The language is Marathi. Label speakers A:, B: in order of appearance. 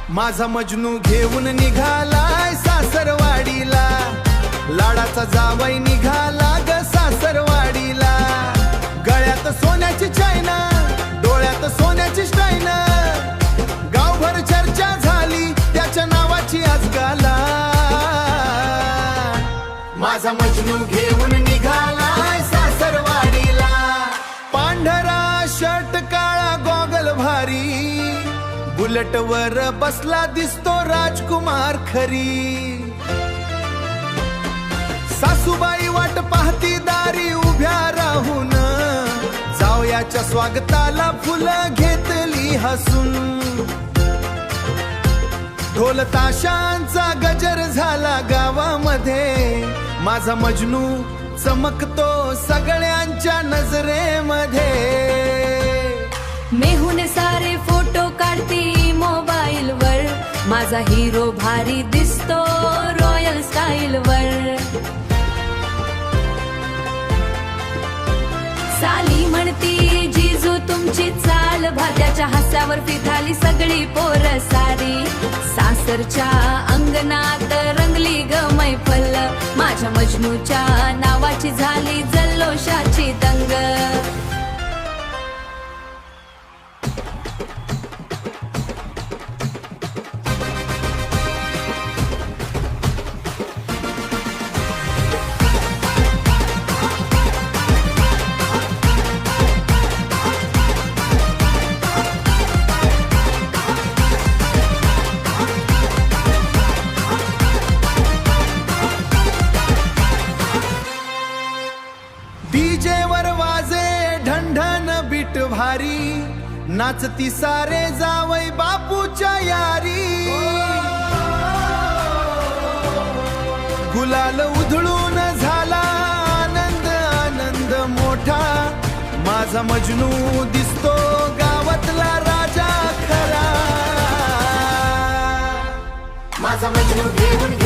A: माझा मजनू घेऊन निघालाय सासरवाडीला, लाडाचा जावई निघाला ग सासरवाडीला। गळ्यात सोन्याची चैन, डोळ्यात सोन्याची स्टाईन, गावभर चर्चा झाली त्याच्या नावाची आजकाला। माझा मजनू घेऊन निघालाय सासरवाडीला, पांढरा शर्ट काळा गॉगल भारी, बुलेट वर बसला दिसतो राजकुमार खरी। सासूबाई वाट पाहती दारी उभ्या राहून, जावयाच्या स्वागताला फुलं घेतली हसून। ढोल ताशांचा गजर झाला गावामध्ये, माझा मजनू चमकतो सगळ्यांच्या नजरेमध्ये।
B: मेहून सारे फोटो काढती मोबाईल वर, माझा हिरो भारी दिसतो रॉयल स्टाईल वर। साली म्हणती जिजू तुमची चाल, भात्याच्या हास्यावर फिथाली सगळी पोर सारी। सासरच्या अंगणात रंगली ग मैफल, माझ्या मजनूच्या नावाची झाली जल्लोषाची दंग।
A: डीजे वर वाजे ढणढण बीट भारी, नाचती सारे जावई बापूच्या यारी। गुलाल उधळून झाला आनंद आनंद मोठा, माझा मजनू दिसतो गावातला राजा खरा। माझा मजनू घेऊन